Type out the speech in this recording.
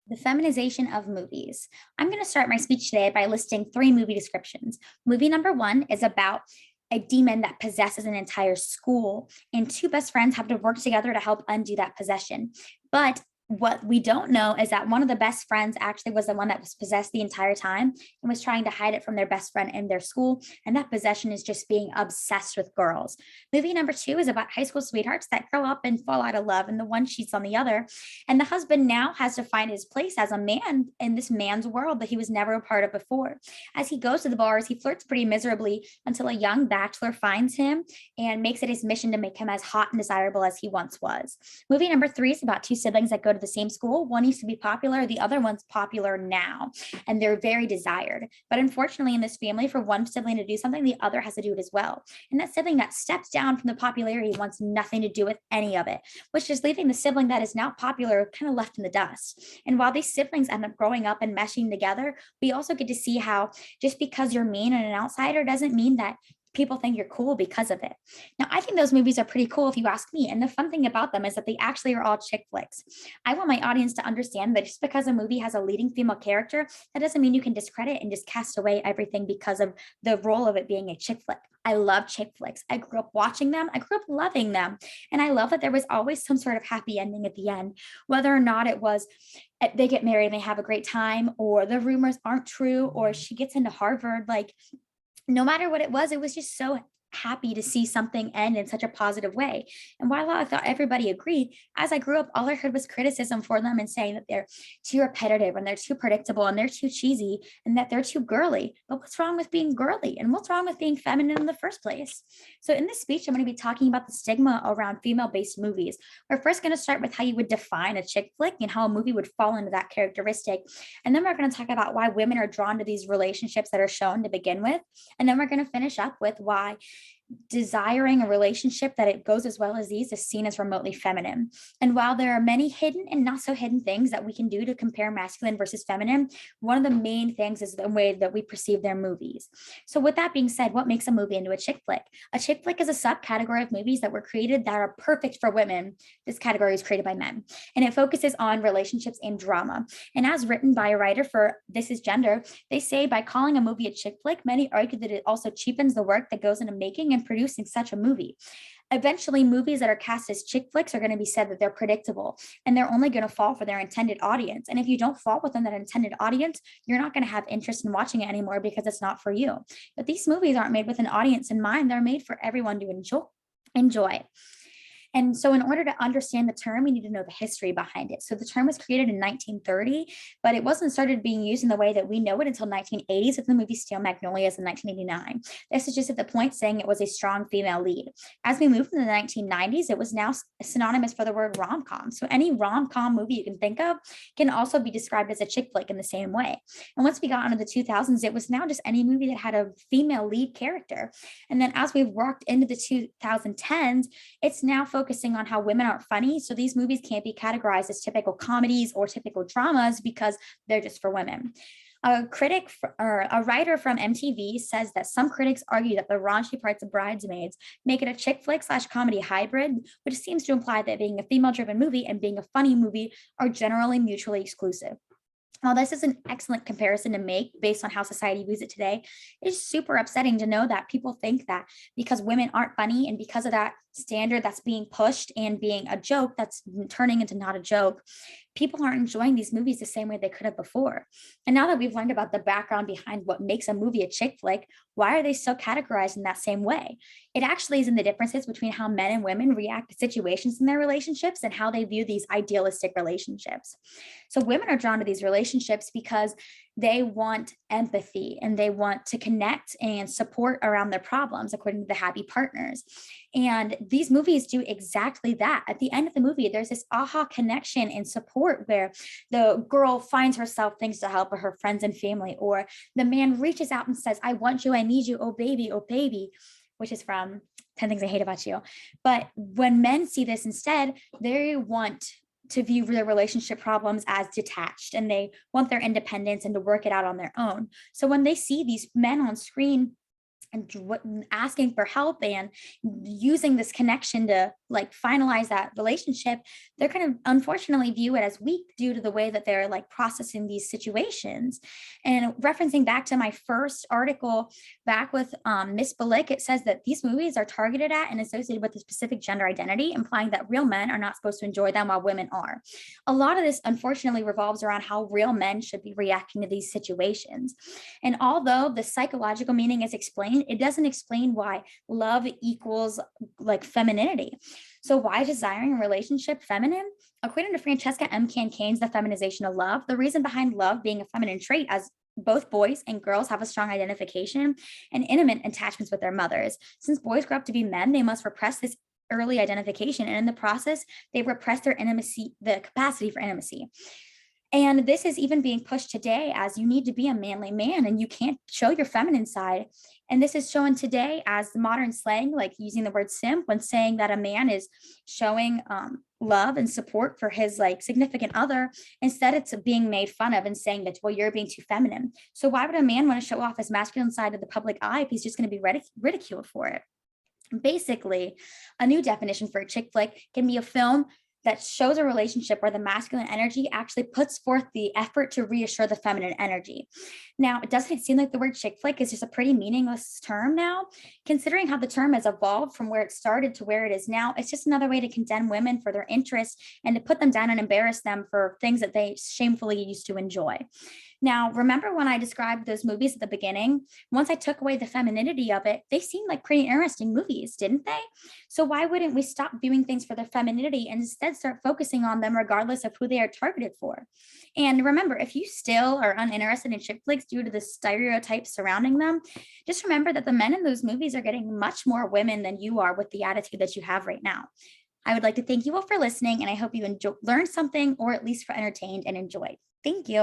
The feminization of movies. I'm going to start my speech today by listing three movie descriptions. Movie number one is about a demon that possesses an entire school, and two best friends have to work together to help undo that possession. But what we don't know is that one of the best friends actually was the one that was possessed the entire time and was trying to hide it from their best friend in their school. And that possession is just being obsessed with girls. Movie number two is about high school sweethearts that grow up and fall out of love, and the one cheats on the other. And the husband now has to find his place as a man in this man's world that he was never a part of before. As he goes to the bars, he flirts pretty miserably until a young bachelor finds him and makes it his mission to make him as hot and desirable as he once was. Movie number three is about two siblings that go to the same school. One used to be popular, the other one's popular now, and they're very desired. But unfortunately, in this family, for one sibling to do something, the other has to do it as well. And that sibling that steps down from the popularity wants nothing to do with any of it, which is leaving the sibling that is now popular kind of left in the dust. And while these siblings end up growing up and meshing together, we also get to see how just because you're mean and an outsider doesn't mean that people think you're cool because of it. Now, I think those movies are pretty cool if you ask me. And the fun thing about them is that they actually are all chick flicks. I want my audience to understand that just because a movie has a leading female character, that doesn't mean you can discredit and just cast away everything because of the role of it being a chick flick. I love chick flicks. I grew up watching them. I grew up loving them. And I love that there was always some sort of happy ending at the end, whether or not it was they get married and they have a great time, or the rumors aren't true, or she gets into Harvard. Like, no matter what it was just so happy to see something end in such a positive way. And while I thought everybody agreed, as I grew up, all I heard was criticism for them and saying that they're too repetitive and they're too predictable and they're too cheesy and that they're too girly. But what's wrong with being girly? And what's wrong with being feminine in the first place? So in this speech, I'm going to be talking about the stigma around female-based movies. We're first going to start with how you would define a chick flick and how a movie would fall into that characteristic. And then we're going to talk about why women are drawn to these relationships that are shown to begin with. And then we're going to finish up with why desiring a relationship that it goes as well as these is seen as remotely feminine. And while there are many hidden and not so hidden things that we can do to compare masculine versus feminine, one of the main things is the way that we perceive their movies. So with that being said, what makes a movie into a chick flick? A chick flick is a subcategory of movies that were created that are perfect for women. This category is created by men, and it focuses on relationships and drama. And as written by a writer for This Is Gender, they say by calling a movie a chick flick, many argue that it also cheapens the work that goes into making and producing such a movie. Eventually, movies that are cast as chick flicks are going to be said that they're predictable and they're only going to fall for their intended audience. And if you don't fall within that intended audience, you're not going to have interest in watching it anymore because it's not for you. But these movies aren't made with an audience in mind. They're made for everyone to enjoy. And so in order to understand the term, we need to know the history behind it. So the term was created in 1930, but it wasn't started being used in the way that we know it until 1980s with the movie Steel Magnolias in 1989. This is just at the point saying it was a strong female lead. As we moved in the 1990s, it was now synonymous for the word rom-com. So any rom-com movie you can think of can also be described as a chick flick in the same way. And once we got into the 2000s, it was now just any movie that had a female lead character. And then as we've walked into the 2010s, it's now focusing on how women aren't funny. So these movies can't be categorized as typical comedies or typical dramas because they're just for women. A critic or a writer from MTV says that some critics argue that the raunchy parts of Bridesmaids make it a chick flick / comedy hybrid, which seems to imply that being a female-driven movie and being a funny movie are generally mutually exclusive. While this is an excellent comparison to make based on how society views it today, it's super upsetting to know that people think that because women aren't funny and because of that standard that's being pushed and being a joke that's turning into not a joke, people aren't enjoying these movies the same way they could have before. And now that we've learned about the background behind what makes a movie a chick flick, why are they still categorized in that same way? It actually is in the differences between how men and women react to situations in their relationships and how they view these idealistic relationships. So women are drawn to these relationships because they want empathy and they want to connect and support around their problems, according to the happy partners. And these movies do exactly that. At the end of the movie, there's this aha connection and support where the girl finds herself things to help her friends and family, or the man reaches out and says, I want you, I need you, oh baby, which is from 10 Things I Hate About You. But when men see this instead, they want to view their relationship problems as detached and they want their independence and to work it out on their own. So when they see these men on screen and asking for help and using this connection to like finalize that relationship, they're going to unfortunately view it as weak due to the way that they're like processing these situations. And referencing back to my first article back with Miss Balick, it says that these movies are targeted at and associated with a specific gender identity, implying that real men are not supposed to enjoy them while women are. A lot of this unfortunately revolves around how real men should be reacting to these situations. And although the psychological meaning is explained, it doesn't explain why love equals like femininity. So why is desiring a relationship feminine? According to Francesca M. Cancane's The Feminization of Love, the reason behind love being a feminine trait, as both boys and girls have a strong identification and intimate attachments with their mothers. Since boys grow up to be men, they must repress this early identification, and in the process, they repress their intimacy, the capacity for intimacy. And this is even being pushed today as you need to be a manly man and you can't show your feminine side. And this is shown today as modern slang, like using the word simp when saying that a man is showing love and support for his like significant other. Instead, it's being made fun of and saying that, well, you're being too feminine. So why would a man want to show off his masculine side to the public eye if he's just going to be ridiculed for it? Basically, a new definition for a chick flick can be a film that shows a relationship where the masculine energy actually puts forth the effort to reassure the feminine energy. Now, it doesn't seem like the word chick flick is just a pretty meaningless term now, considering how the term has evolved from where it started to where it is now. It's just another way to condemn women for their interests and to put them down and embarrass them for things that they shamefully used to enjoy. Now, remember when I described those movies at the beginning? Once I took away the femininity of it, they seemed like pretty interesting movies, didn't they? So why wouldn't we stop viewing things for their femininity and instead start focusing on them regardless of who they are targeted for? And remember, if you still are uninterested in chick flicks due to the stereotypes surrounding them, just remember that the men in those movies are getting much more women than you are with the attitude that you have right now. I would like to thank you all for listening, and I hope you learned something or at least for entertained and enjoyed. Thank you.